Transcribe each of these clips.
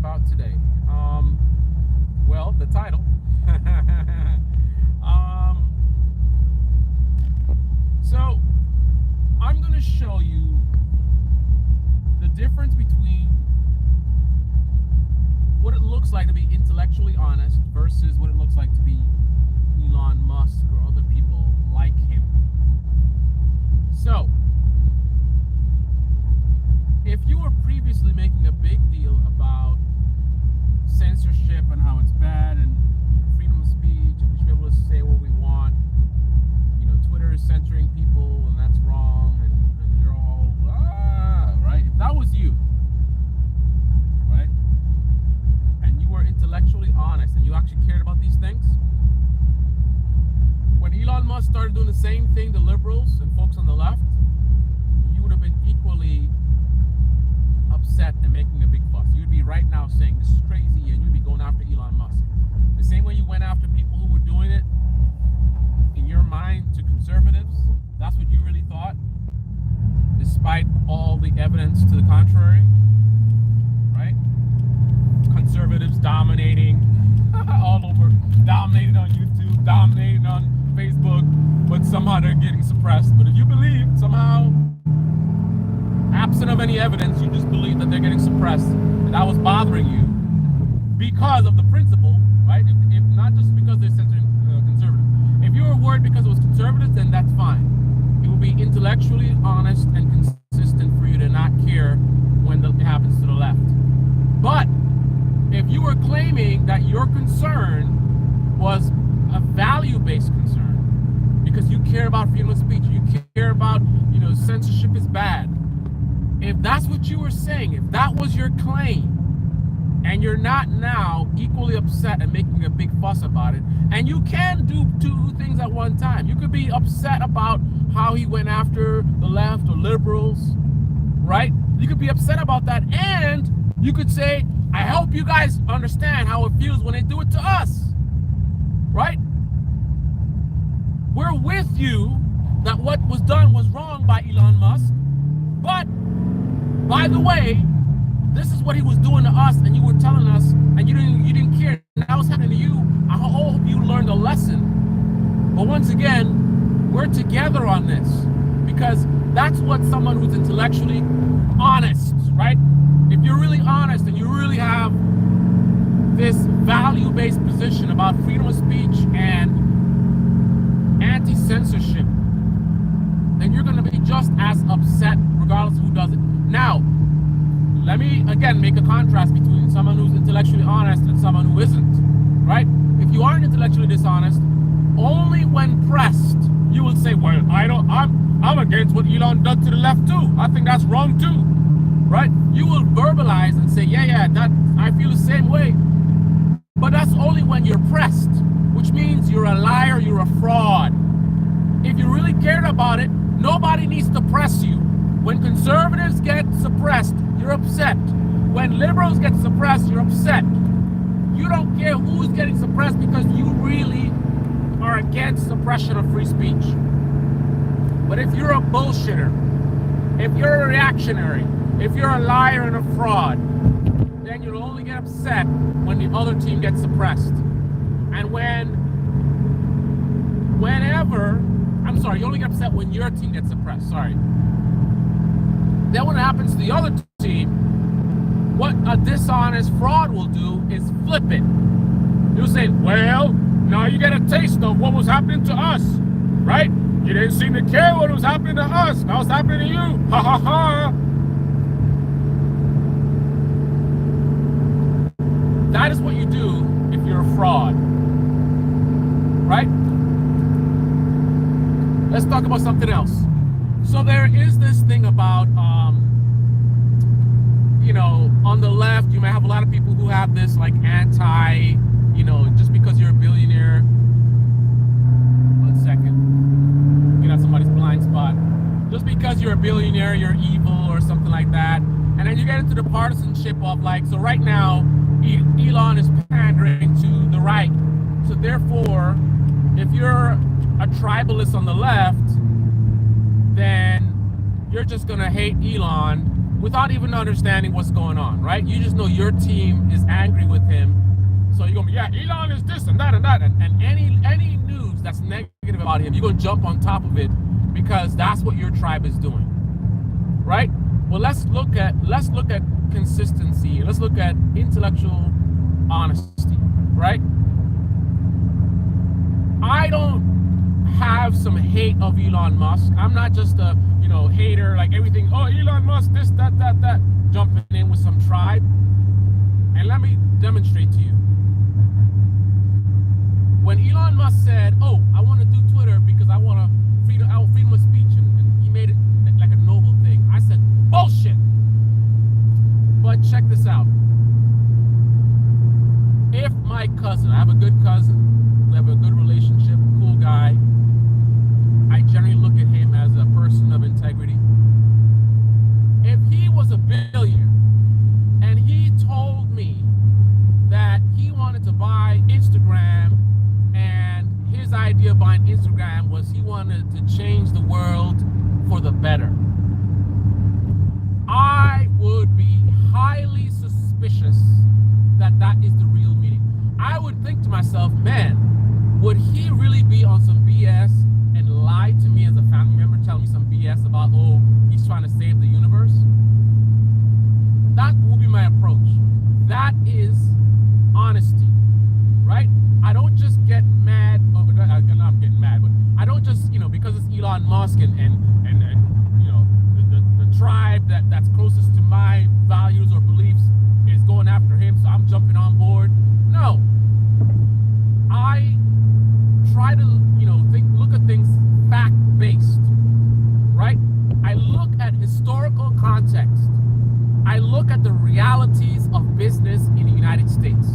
about today? Well, the title. um, so I'm going to show you the difference between what it looks like to be intellectually honest versus what it looks like to be Elon Musk or other people like him. So, if you were previously making a big deal about censorship and how it's bad and freedom of speech and we should be able to say what we want, Twitter is censoring people and that's wrong, and you're all, right? If that was you, right, and you were intellectually honest and you actually cared about these things, when Elon Musk started doing the same thing to liberals and folks on the left, you would have been equally upset and making a big fuss. You'd be right now saying this is crazy, and you'd be going after Elon Musk. The same way you went after people who were doing it in your mind to conservatives. That's what you really thought, despite all the evidence to the contrary, right? Conservatives dominating all over, dominating on YouTube, dominating on Facebook, but somehow they're getting suppressed. But if you believe somehow, absent of any evidence, you just believe that they're getting suppressed, and that was bothering you because of the principle, right? If not just because they're censoring conservatives. If you were worried because it was conservatives, then that's fine. It would be intellectually honest and consistent for you to not care when it happens to the left. But if you were claiming that your concern was a value-based concern because you care about freedom of speech, you care about, censorship is bad. If that's what you were saying, if that was your claim, and you're not now equally upset and making a big fuss about it, and you can do two things at one time. You could be upset about how he went after the left or liberals, right? You could be upset about that, and you could say, I hope you guys understand how it feels when they do it to us, right? We're with you that what was done was wrong by Elon Musk, but by the way, this is what he was doing to us, and you were telling us, and you didn't care. Now it's happening to you. I hope you learned a lesson. But once again, we're together on this because that's what someone who's intellectually honest, right? If you're really honest and you really have this value-based position about freedom of speech and anti-censorship, then you're going to be just as upset regardless of who does it. Now, let me again make a contrast between someone who's intellectually honest and someone who isn't, right? If you aren't intellectually dishonest, only when pressed, you will say, well, I'm against what Elon does to the left too. I think that's wrong too, right? You will verbalize and say, yeah, that I feel the same way. But that's only when you're pressed, which means you're a liar, you're a fraud. If you really cared about it, nobody needs to press you. When conservatives get suppressed, you're upset. When liberals get suppressed, you're upset. You don't care who's getting suppressed because you really are against suppression of free speech. But if you're a bullshitter, if you're a reactionary, if you're a liar and a fraud, then you'll only get upset when the other team gets suppressed. And you only get upset when your team gets suppressed, sorry. Then when it happens to the other team, what a dishonest fraud will do is flip it. You'll say, well, now you get a taste of what was happening to us, right? You didn't seem to care what was happening to us. Now it's happening to you. Ha ha ha. That is what you do if you're a fraud, right? Let's talk about something else. So there is this thing about, on the left, you may have a lot of people who have this like just because you're a billionaire. 1 second. Get out somebody's blind spot. Just because you're a billionaire, you're evil or something like that. And then you get into the partisanship of so right now, Elon is pandering to the right. So therefore, if you're a tribalist on the left, then you're just gonna hate Elon without even understanding what's going on, right? You just know your team is angry with him. So you're gonna be, yeah, Elon is this and that and that. And any news that's negative about him, you're gonna jump on top of it because that's what your tribe is doing. Right? Well, let's look at consistency. Let's look at intellectual honesty, right? I don't have some hate of Elon Musk. I'm not just a hater, like everything. Oh, Elon Musk, this, that, jumping in with some tribe. And let me demonstrate to you. When Elon Musk said, "Oh, I want to do Twitter because I want freedom of speech," and he made it like a noble thing, I said, "Bullshit." But check this out. If my cousin, I have a good cousin, we have a good relationship, cool guy, I generally look at him as a person of integrity. If he was a billionaire and he told me that he wanted to buy Instagram, and his idea behind Instagram was he wanted to change the world for the better, I would be highly suspicious that that is the real meaning. I would think to myself, man, would he really be on some BS and lie to me as a family member, tell me some BS about, oh, he's trying to save the universe? That will be my approach. That is honesty, right? I don't just get mad, I'm getting mad, but I don't just, because it's Elon Musk and the tribe that's closest to my values or beliefs is going after him, so I'm jumping on board. No. I try to, look at things fact-based, right? I look at historical context. I look at the realities of business in the United States.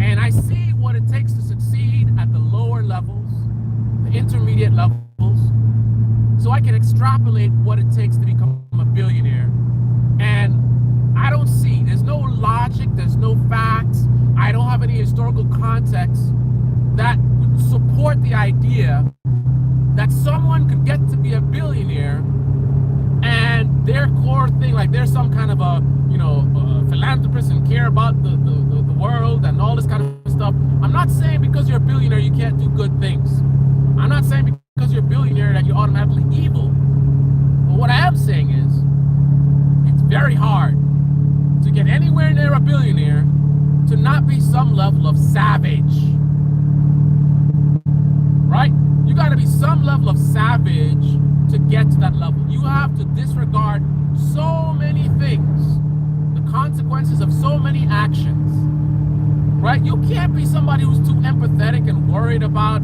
And I see what it takes to succeed at the lower levels, the intermediate levels, so I can extrapolate what it takes to become a billionaire. And I don't see, there's no logic, there's no facts, I don't have any historical context that would support the idea that someone could get to be a billionaire and their core thing, like they're some kind of a philanthropist and care about the world and all this kind of stuff. I'm not saying because you're a billionaire you can't do good things. I'm not saying because you're a billionaire that you're automatically evil. But what I am saying is it's very hard to get anywhere near a billionaire to not be some level of savage. Right? You got to be some level of savage to get to that level. You have to disregard so many things, the consequences of so many actions, right? You can't be somebody who's too empathetic and worried about,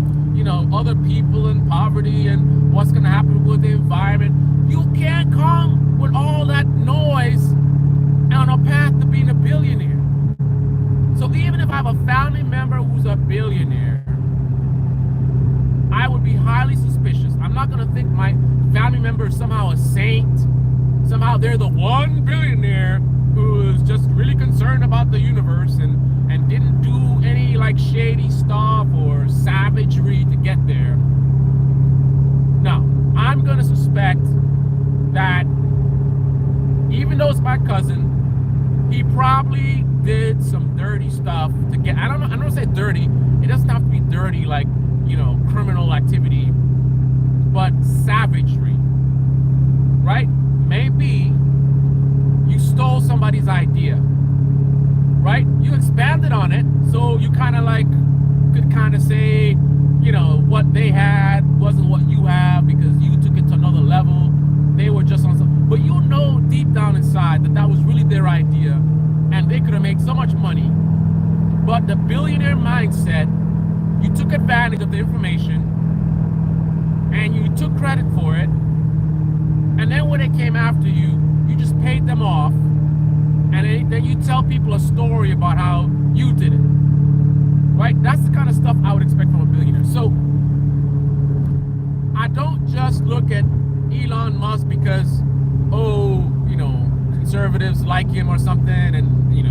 other people and poverty and what's going to happen with the environment. You can't come with all that noise on a path to being a billionaire. So even if I have a family member who's a billionaire, I would be highly suspicious. I'm not going to think my family member is somehow a saint. Somehow they're the one billionaire who is just really concerned about the universe and didn't do any shady stuff or savagery to get there. No, I'm going to suspect that even though it's my cousin, he probably did some dirty stuff to get, I don't say dirty. It doesn't have to be dirty criminal activity, but savagery, right? Maybe you stole somebody's idea, right? You expanded on it, so you could say, what they had wasn't what you have because you took it to another level. They were just on some, but deep down inside that was really their idea, and they could have made so much money. But the billionaire mindset, you took advantage of the information and you took credit for it, and then when they came after you, you just paid them off, and then you tell people a story about how you did it, right? That's the kind of stuff I would expect from a billionaire. So I don't just look at Elon Musk because, conservatives like him or something, and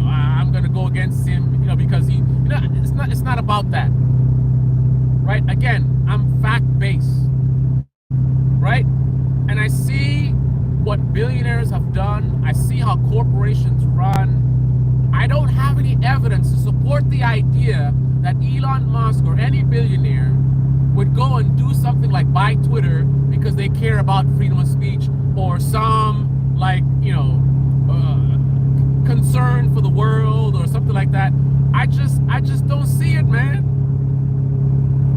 I'm gonna go against him, because he, it's not about that. Right? Again, I'm fact-based, right? And I see what billionaires have done. I see how corporations run. I don't have any evidence to support the idea that Elon Musk or any billionaire would go and do something like buy Twitter because they care about freedom of speech or some, like, you know, concern for the world or something like that. I just don't see it, man.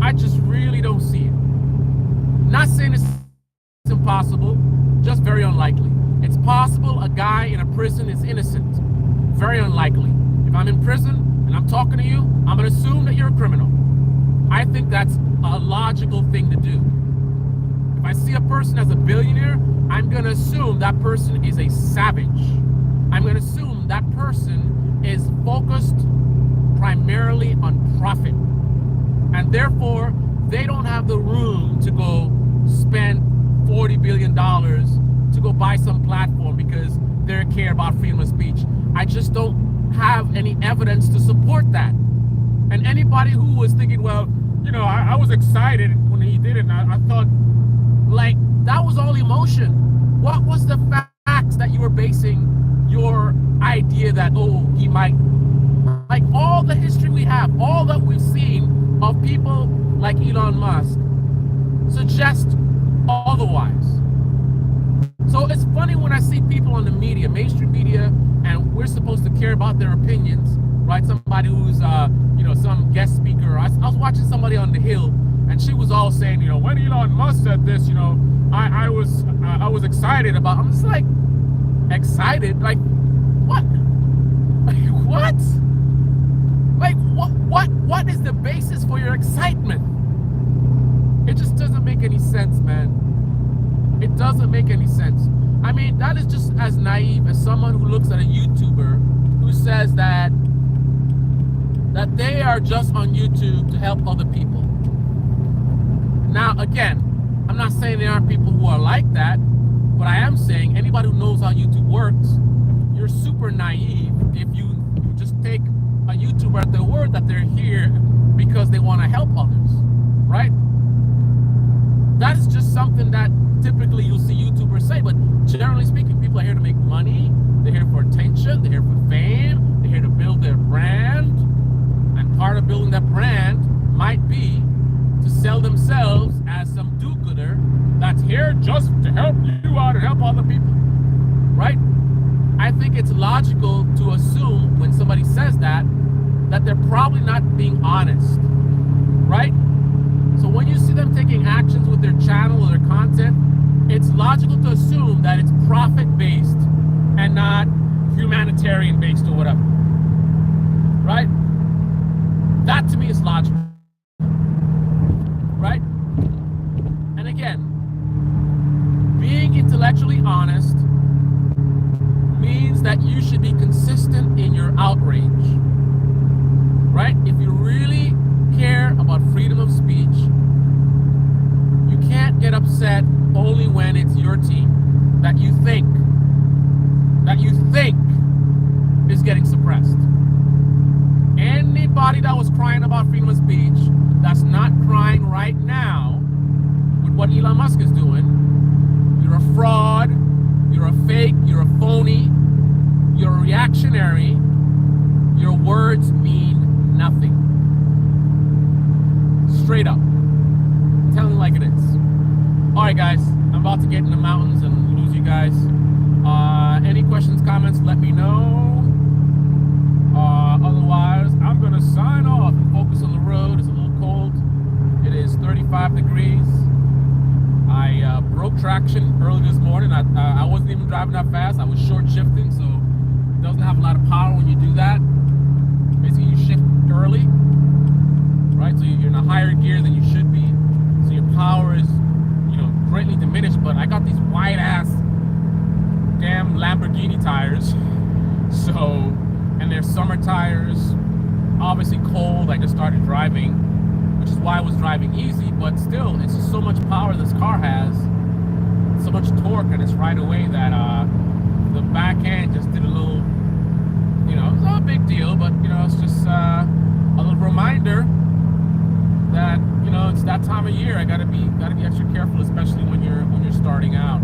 I just really don't see it. Not saying it's impossible, just very unlikely. It's possible a guy in a prison is innocent. Very unlikely. If I'm in prison and I'm talking to you, I'm going to assume that you're a criminal. I think that's a logical thing to do. If I see a person as a billionaire, I'm going to assume that person is a savage. I'm going to assume that person is focused primarily on profit. And therefore, they don't have the room to go spend $40 billion to go buy some platform because they care about freedom of speech. I just don't have any evidence to support that. And anybody who was thinking, well, you know, I was excited when he did it, and I thought, like, that was all emotion. What was the facts that you were basing your idea that, oh, he might, like, all the history we have, all that we've seen of people like Elon Musk suggest otherwise. So it's funny when I see people on the media, mainstream media, and we're supposed to care about their opinions, right? Somebody who's, you know, some guest speaker. I was watching somebody on The Hill, and she was all saying, you know, when Elon Musk said this, you know, I was excited about. I'm just like, excited? Like, what? Like, what? Like, what is the basis for your excitement? It just doesn't make any sense, man. It doesn't make any sense. I mean, that is just as naive as someone who looks at a YouTuber who says that they are just on YouTube to help other people. Now, again, I'm not saying there aren't people who are like that, but I am saying anybody who knows how YouTube works, you're super naive if you just take a YouTuber at their word that they're here because they want to help others, right? That is just something that typically you'll see YouTubers say, but generally speaking, people are here to make money, they're here for attention, they're here for fame, they're here to build their brand, and part of building that brand might be to sell themselves as some do-gooder that's here just to help you out and help other people, right? I think it's logical to assume when somebody says that they're probably not being honest, right? So when you see them taking actions with their channel or their content, it's logical to assume that it's profit-based and not humanitarian-based or whatever, right? That to me is logical, right? And again, being intellectually honest means that you should be consistent in your outrage, right? If you really care about freedom of speech, you can't get upset only when it's your team that you think is getting suppressed. Anybody that was crying about freedom of speech that's not crying right now with what Elon Musk is doing, you're a fraud, you're a fake, you're a phony, you're a reactionary, your words mean nothing. Straight up. Tell me like it is. Alright guys, I'm about to get in the mountains and lose you guys. Any questions, comments, let me know. Otherwise, I'm gonna sign off and focus on the road. It's a little cold. It is 35 degrees. I broke traction early this morning. I wasn't even driving that fast. I was short shifting, so it doesn't have a lot of power when you do that. Basically, you shift early, right? So you're in a higher gear than you should be. So your power is, you know, greatly diminished. But I got these wide ass damn Lamborghini tires. So, and they're summer tires. Obviously cold. I just started driving, which is why I was driving easy. But still, it's just so much power this car has, so much torque, and it's right away that the back end just did a little, you know, it's not a big deal, but you know, it's just a little reminder that, you know, it's that time of year. I gotta be extra careful, especially when you're starting out.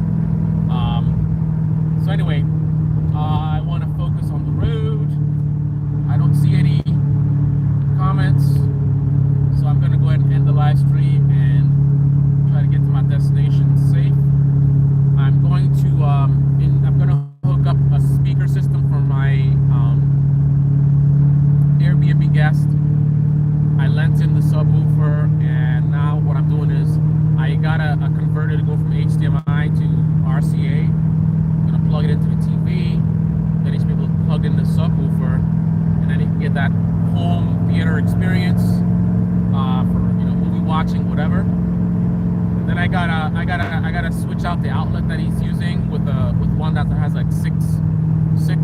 that has like six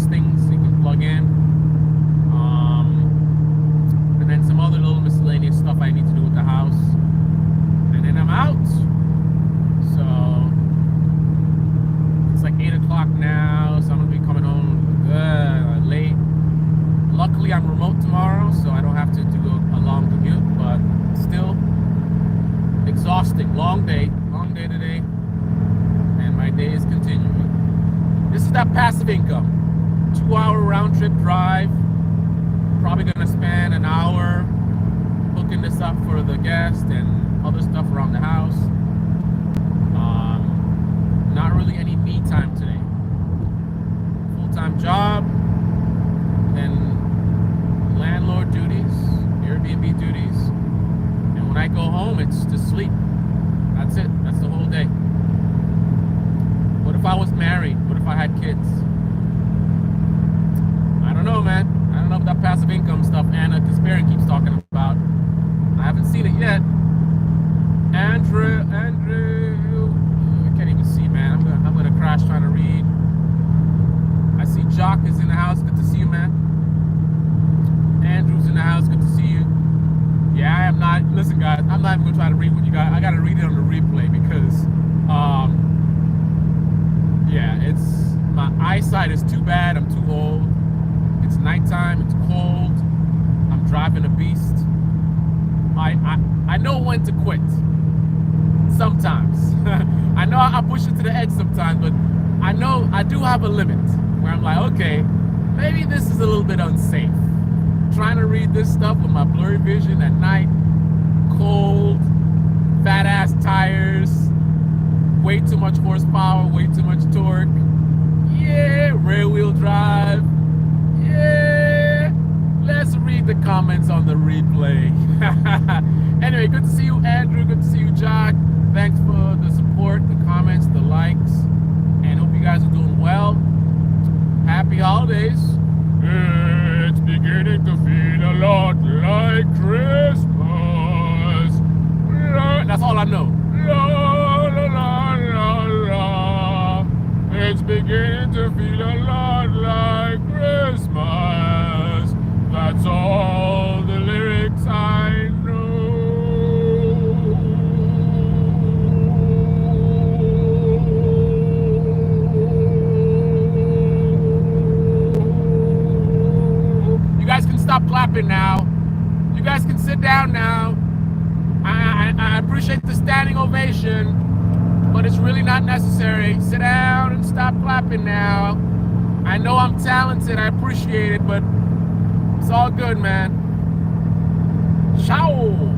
things you can plug in. And then some other little miscellaneous stuff I need to do with the house. And then I'm out. So it's like 8 o'clock now, so I'm gonna be coming home late. Luckily I'm remote tomorrow, so I don't have to do a long commute, but still exhausting. Long day today, and my day is continuing. This is that passive income. 2-hour round trip drive. Probably gonna spend an hour hooking this up for the guest and other stuff around the house. Not really any me time today. Full-time job, then landlord duties, Airbnb duties, and when I go home, it's to sleep. That's it. That's the whole day. What if I was married? What if I had kids? I don't know, man. I don't know if that passive income stuff Anna Kasparian keeps talking about. I haven't seen it yet. Andrew, I can't even see, man. I'm gonna crash trying to read. I see Jock is in the house. Good to see you, man. Andrew's in the house. Good to see you. Yeah, I am not. Listen, guys, I'm not even gonna try to read what you got. I gotta read it on the replay because, yeah, it's my eyesight is too bad. I'm too old. It's nighttime. It's cold. I'm driving a beast. I know when to quit. Sometimes. I know I push it to the edge sometimes, but I know I do have a limit where I'm like, okay, maybe this is a little bit unsafe. Trying to read this stuff with my blurry vision at night, cold, fat ass tires, way too much horsepower, way too much torque. Yeah, rear wheel drive. Yeah. Let's read the comments on the replay. Anyway, good to see you, Andrew. Good to see you, Jack. Thanks for the support, the comments, the likes, and hope you guys are doing well. Happy holidays. It's beginning to feel a lot like Christmas. That's all I know. La, la, la, la, la. It's beginning to feel a lot like Christmas. That's all the lyrics I know. You guys can stop clapping now. You guys can sit down now. I appreciate the standing ovation, but it's really not necessary. Sit down and stop clapping now. I know I'm talented. I appreciate it, but it's all good, man. Ciao.